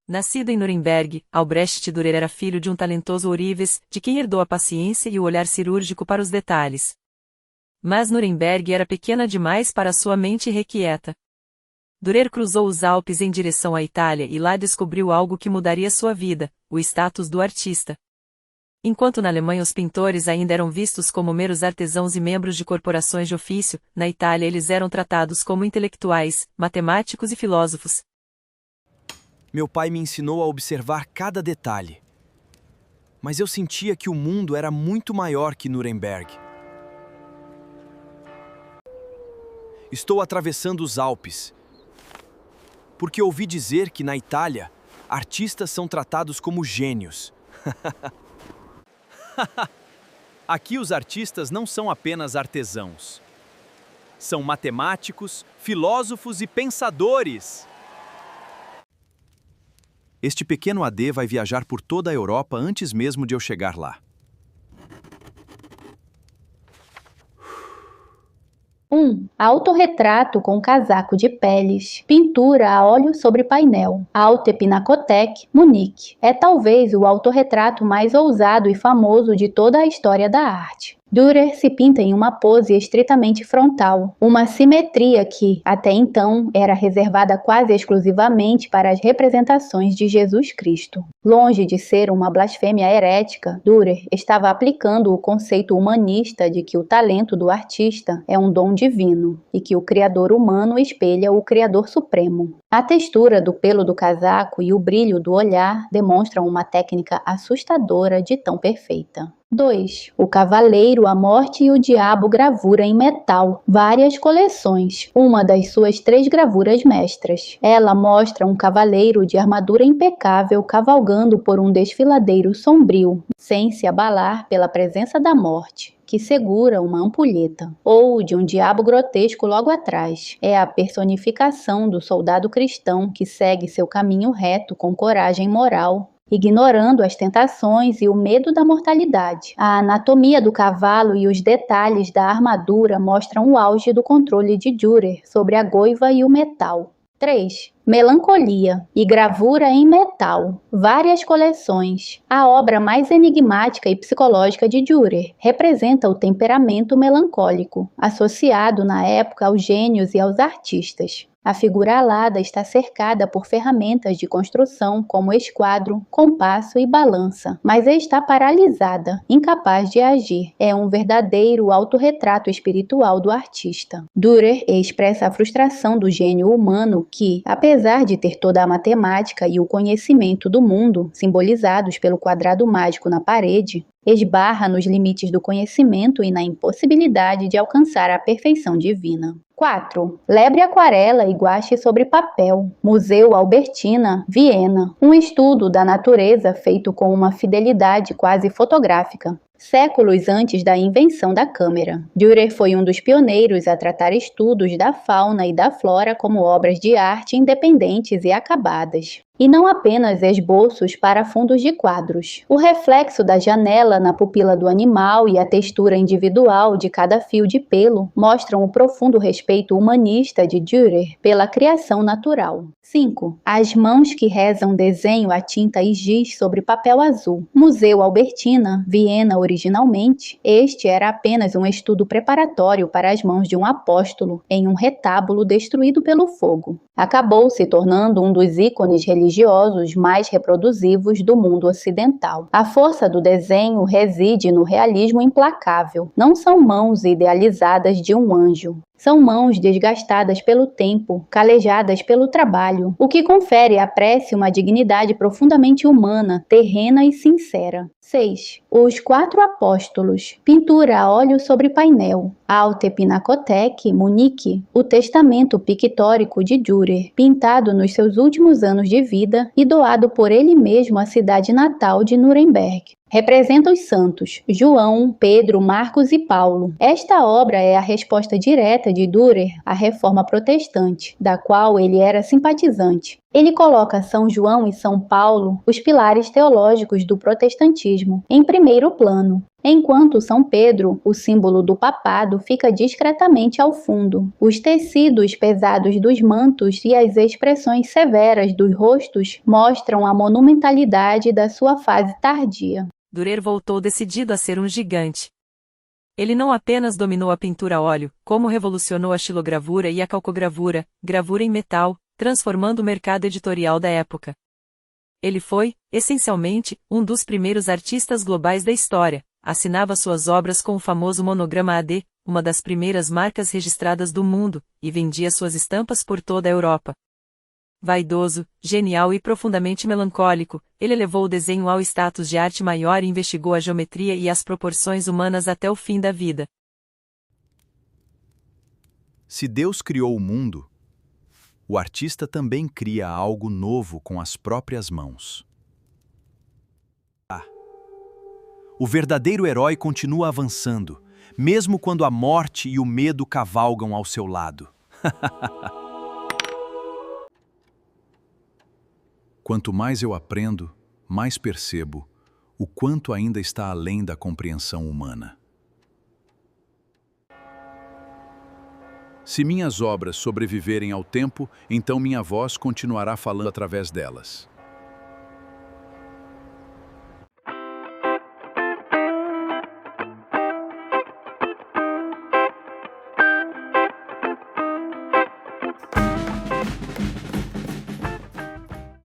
Nascido em Nuremberg, Albrecht Dürer era filho de um talentoso ourives, de quem herdou a paciência e o olhar cirúrgico para os detalhes. Mas Nuremberg era pequena demais para sua mente irrequieta. Dürer cruzou os Alpes em direção à Itália e lá descobriu algo que mudaria sua vida, o status do artista. Enquanto na Alemanha os pintores ainda eram vistos como meros artesãos e membros de corporações de ofício, na Itália eles eram tratados como intelectuais, matemáticos e filósofos. Meu pai me ensinou a observar cada detalhe. Mas eu sentia que o mundo era muito maior que Nuremberg. Estou atravessando os Alpes, porque ouvi dizer que na Itália, artistas são tratados como gênios. Aqui os artistas não são apenas artesãos. São matemáticos, filósofos e pensadores. Este pequeno AD vai viajar por toda a Europa antes mesmo de eu chegar lá. 1. Autorretrato com casaco de peles. Pintura a óleo sobre painel. Alte Pinakothek, Munique. É talvez o autorretrato mais ousado e famoso de toda a história da arte. Dürer se pinta em uma pose estritamente frontal, uma simetria que, até então, era reservada quase exclusivamente para as representações de Jesus Cristo. Longe de ser uma blasfêmia herética, Dürer estava aplicando o conceito humanista de que o talento do artista é um dom divino e que o Criador humano espelha o Criador Supremo. A textura do pelo do casaco e o brilho do olhar demonstram uma técnica assustadora de tão perfeita. 2. O Cavaleiro, a Morte e o Diabo gravura em metal, várias coleções, uma das suas 3 gravuras mestras. Ela mostra um cavaleiro de armadura impecável cavalgando por um desfiladeiro sombrio, sem se abalar pela presença da morte, que segura uma ampulheta, ou de um diabo grotesco logo atrás. É a personificação do soldado cristão que segue seu caminho reto com coragem moral, ignorando as tentações e o medo da mortalidade. A anatomia do cavalo e os detalhes da armadura mostram o auge do controle de Dürer sobre a goiva e o metal. 3. Melancolia e gravura em metal. Várias coleções. A obra mais enigmática e psicológica de Dürer representa o temperamento melancólico, associado na época aos gênios e aos artistas. A figura alada está cercada por ferramentas de construção como esquadro, compasso e balança, mas está paralisada, incapaz de agir. É um verdadeiro autorretrato espiritual do artista. Dürer expressa a frustração do gênio humano que, apesar de ter toda a matemática e o conhecimento do mundo, simbolizados pelo quadrado mágico na parede, esbarra nos limites do conhecimento e na impossibilidade de alcançar a perfeição divina. 4. Lebre aquarela e guache sobre papel. Museu Albertina, Viena. Um estudo da natureza feito com uma fidelidade quase fotográfica. Séculos antes da invenção da câmera, Dürer foi um dos pioneiros a tratar estudos da fauna e da flora como obras de arte independentes e acabadas, e não apenas esboços para fundos de quadros. O reflexo da janela na pupila do animal e a textura individual de cada fio de pelo mostram o profundo respeito humanista de Dürer pela criação natural. 5. As mãos que rezam desenho a tinta e giz sobre papel azul. Museu Albertina, Viena originalmente, este era apenas um estudo preparatório para as mãos de um apóstolo em um retábulo destruído pelo fogo. Acabou se tornando um dos ícones religiosos mais reproduzivos do mundo ocidental. A força do desenho reside no realismo implacável. Não são mãos idealizadas de um anjo. São mãos desgastadas pelo tempo, calejadas pelo trabalho, o que confere à prece uma dignidade profundamente humana, terrena e sincera. 6. Os 4 Apóstolos. Pintura a óleo sobre painel. Alte Pinakothek, Munique. O testamento pictórico de Dürer, pintado nos seus últimos anos de vida e doado por ele mesmo à cidade natal de Nuremberg. Representa os santos João, Pedro, Marcos e Paulo. Esta obra é a resposta direta de Dürer à reforma protestante, da qual ele era simpatizante. Ele coloca São João e São Paulo, os pilares teológicos do protestantismo, em primeiro plano. enquanto São Pedro, o símbolo do papado, fica discretamente ao fundo. Os tecidos pesados dos mantos e as expressões severas dos rostos mostram a monumentalidade da sua fase tardia. Dürer voltou decidido a ser um gigante. Ele não apenas dominou a pintura a óleo, como revolucionou a xilogravura e a calcogravura, gravura em metal, transformando o mercado editorial da época. Ele foi, essencialmente, um dos primeiros artistas globais da história. Assinava suas obras com o famoso monograma AD, uma das primeiras marcas registradas do mundo, e vendia suas estampas por toda a Europa. Vaidoso, genial e profundamente melancólico, ele elevou o desenho ao status de arte maior e investigou a geometria e as proporções humanas até o fim da vida. Se Deus criou o mundo, o artista também cria algo novo com as próprias mãos. O verdadeiro herói continua avançando, mesmo quando a morte e o medo cavalgam ao seu lado. Quanto mais eu aprendo, mais percebo o quanto ainda está além da compreensão humana. Se minhas obras sobreviverem ao tempo, então minha voz continuará falando através delas.